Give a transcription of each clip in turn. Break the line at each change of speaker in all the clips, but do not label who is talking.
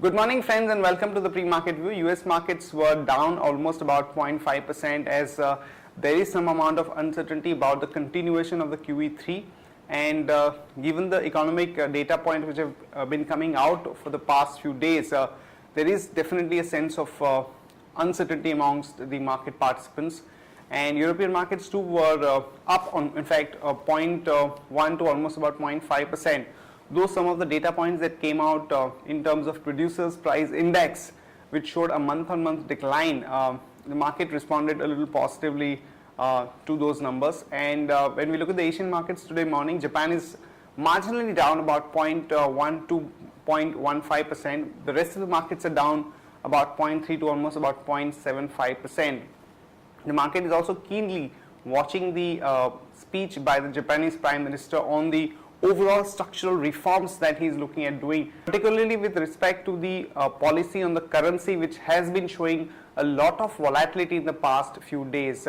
Good morning friends and welcome to the pre-market view. US markets were down almost about 0.5% as there is some amount of uncertainty about the continuation of the QE3, and given the economic data points which have been coming out for the past few days, there is definitely a sense of uncertainty amongst the market participants, and European markets too were up on, in fact, 0.1 to almost about 0.5%. Though some of the data points that came out in terms of producers price index, which showed a month-on-month decline, the market responded a little positively to those numbers. And when we look at the Asian markets today morning, Japan is marginally down about 0.1 to 0.15%. The rest of the markets are down about 0.3 to almost about 0.75%. The market is also keenly watching the speech by the Japanese Prime Minister on the overall structural reforms that he is looking at doing, particularly with respect to the policy on the currency, which has been showing a lot of volatility in the past few days.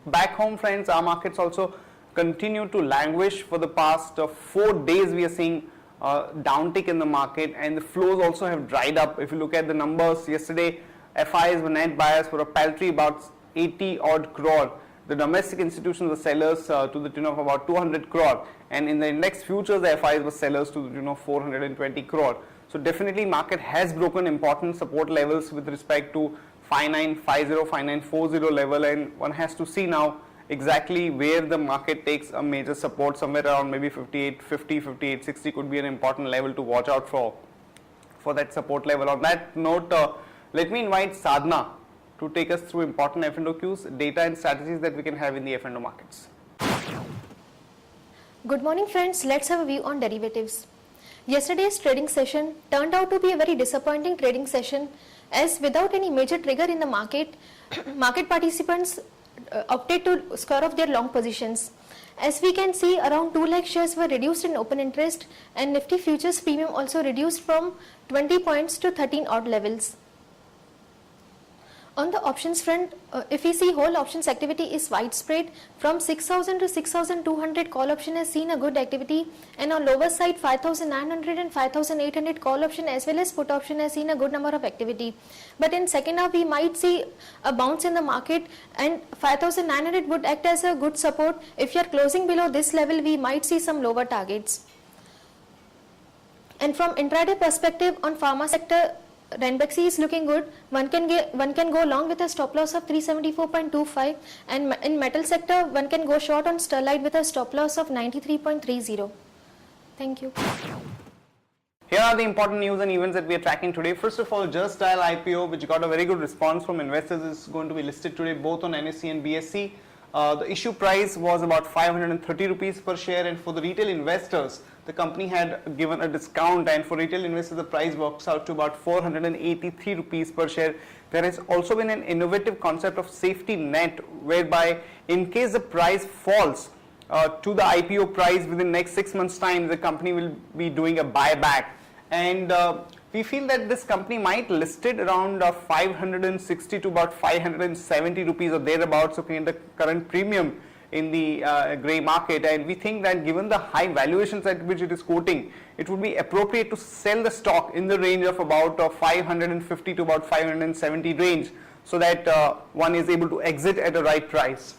Back home, friends, our markets also continue to languish. For the past 4 days we are seeing downtick in the market, and the flows also have dried up. If you look at the numbers, yesterday FIs were net buyers for a paltry about 80 odd crore. The domestic institutions were sellers to the tune of about 200 crore, and in the index futures the FIs were sellers to the tune of 420 crore. So definitely market has broken important support levels with respect to 5950, 5940 level, and one has to see now exactly where the market takes a major support. Somewhere around maybe 5850, 5860 could be an important level to watch out for that support level. On that note, let me invite Sadhna to take us through important F&O cues, data and strategies that we can have in the F&O markets.
Good morning friends, let's have a view on derivatives. Yesterday's trading session turned out to be a very disappointing trading session, as without any major trigger in the market, market participants opted to square off their long positions. As we can see, around 2 lakh shares were reduced in open interest, and Nifty futures premium also reduced from 20 points to 13 odd levels. On the options front, if we see, whole options activity is widespread. From 6,000 to 6,200 call option has seen a good activity, and on lower side 5,900 and 5,800 call option as well as put option has seen a good number of activity. But in second half we might see a bounce in the market, and 5,900 would act as a good support. If you are closing below this level, we might see some lower targets. And from intraday perspective, on pharma sector, Ranbaxy is looking good. One can go long with a stop loss of 374.25, and in metal sector one can go short on Sterlite with a stop loss of 93.30. Thank you.
Here are the important news and events that we are tracking today. First of all, Just Dial IPO, which got a very good response from investors, is going to be listed today both on NSE and BSE. The issue price was about 530 rupees per share, and for the retail investors, the company had given a discount, and for retail investors the price works out to about 483 rupees per share. There has also been an innovative concept of safety net, whereby in case the price falls to the IPO price within next 6 months time, the company will be doing a buyback, and we feel that this company might listed around 560 to about 570 rupees or thereabouts, looking at the current premium in the grey market, and we think that given the high valuations at which it is quoting, it would be appropriate to sell the stock in the range of about 550 to about 570 range, so that one is able to exit at the right price.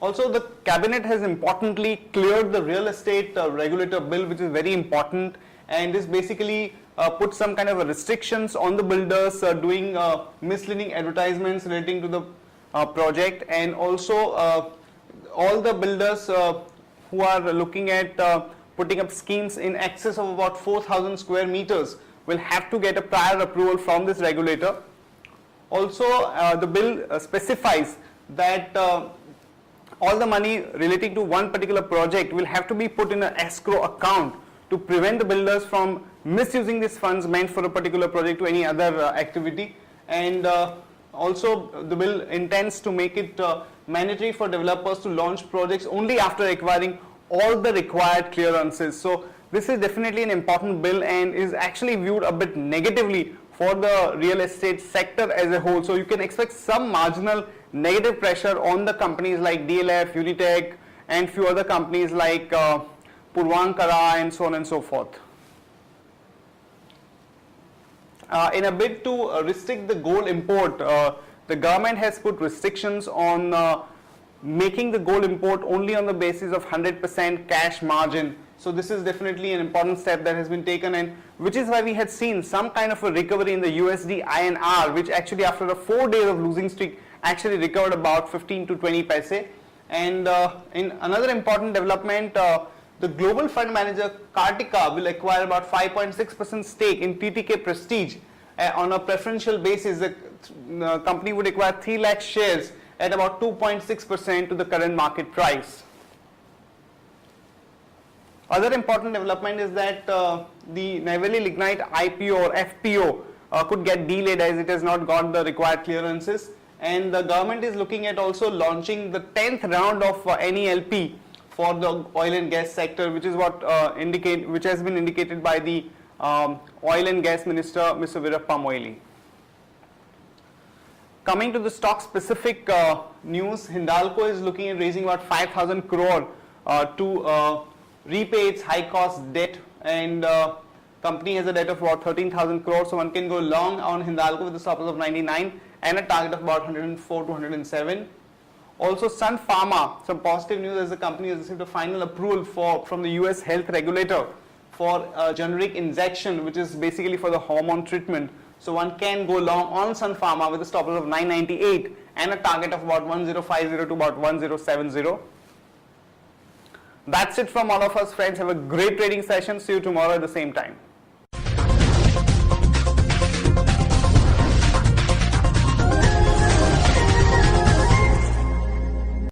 Also, the cabinet has importantly cleared the real estate regulator bill, which is very important, and this basically puts some kind of restrictions on the builders doing misleading advertisements relating to the project, and also all the builders who are looking at putting up schemes in excess of about 4,000 square meters will have to get a prior approval from this regulator. Also, the bill specifies that all the money relating to one particular project will have to be put in an escrow account to prevent the builders from misusing these funds meant for a particular project to any other activity. And also the bill intends to make it mandatory for developers to launch projects only after acquiring all the required clearances. So this is definitely an important bill and is actually viewed a bit negatively for the real estate sector as a whole. So you can expect some marginal negative pressure on the companies like DLF, Unitech, and few other companies like Puravankara and so on and so forth. in a bid to restrict the gold import, the government has put restrictions on making the gold import only on the basis of 100% cash margin. So this is definitely an important step that has been taken, and which is why we had seen some kind of a recovery in the USD INR, which actually after a 4 days of losing streak actually recovered about 15 to 20 paise. And in another important development, the global fund manager Kartika will acquire about 5.6% stake in TTK Prestige on a preferential basis. The company would acquire 3 lakh shares at about 2.6% to the current market price. Other important development is that the Neyveli Lignite IPO or FPO could get delayed as it has not got the required clearances, and the government is looking at also launching the 10th round of NELP for the oil and gas sector, which is what which has been indicated by the oil and gas minister, Mr. Veerappa Moily. Coming to the stock specific news, Hindalco is looking at raising about 5,000 crore to repay its high cost debt, and company has a debt of about 13,000 crore, so one can go long on Hindalco with a stop loss of 99 and a target of about 104 to 107. Also Sun Pharma, some positive news as the company has received a final approval from the US health regulator for generic injection, which is basically for the hormone treatment. So one can go long on Sun Pharma with a stop loss of 998 and a target of about 1050 to about 1070. That's it from all of us, friends. Have a great trading session. See you tomorrow at the same time.